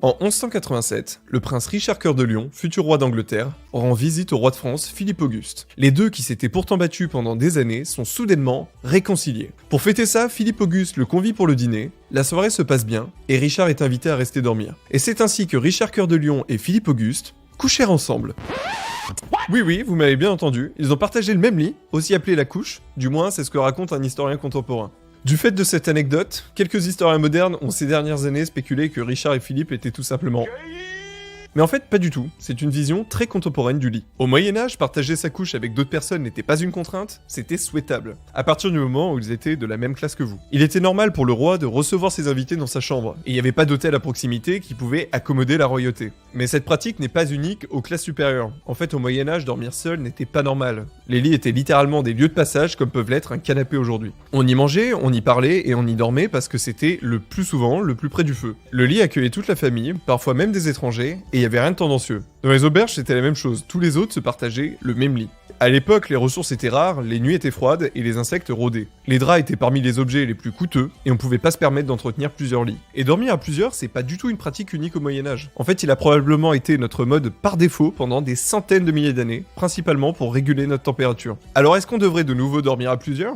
En 1187, le prince Richard Cœur de Lion, futur roi d'Angleterre, rend visite au roi de France Philippe Auguste. Les deux, qui s'étaient pourtant battus pendant des années, sont soudainement réconciliés. Pour fêter ça, Philippe Auguste le convie pour le dîner, la soirée se passe bien, et Richard est invité à rester dormir. Et c'est ainsi que Richard Cœur de Lion et Philippe Auguste couchèrent ensemble. Oui, vous m'avez bien entendu, ils ont partagé le même lit, aussi appelé la couche, du moins c'est ce que raconte un historien contemporain. Du fait de cette anecdote, quelques historiens modernes ont ces dernières années spéculé que Richard et Philippe étaient tout simplement... Mais en fait, pas du tout, c'est une vision très contemporaine du lit. Au Moyen-Âge, partager sa couche avec d'autres personnes n'était pas une contrainte, c'était souhaitable, à partir du moment où ils étaient de la même classe que vous. Il était normal pour le roi de recevoir ses invités dans sa chambre, et il n'y avait pas d'hôtel à proximité qui pouvait accommoder la royauté. Mais cette pratique n'est pas unique aux classes supérieures. En fait, au Moyen-Âge, dormir seul n'était pas normal. Les lits étaient littéralement des lieux de passage comme peuvent l'être un canapé aujourd'hui. On y mangeait, on y parlait et on y dormait parce que c'était le plus souvent le plus près du feu. Le lit accueillait toute la famille, parfois même des étrangers, et il y avait rien de tendancieux. Dans les auberges, c'était la même chose, tous les autres se partageaient le même lit. À l'époque, les ressources étaient rares, les nuits étaient froides et les insectes rôdaient. Les draps étaient parmi les objets les plus coûteux et on pouvait pas se permettre d'entretenir plusieurs lits. Et dormir à plusieurs, c'est pas du tout une pratique unique au Moyen-Âge. En fait, il a probablement été notre mode par défaut pendant des centaines de milliers d'années, principalement pour réguler notre température. Alors est-ce qu'on devrait de nouveau dormir à plusieurs ?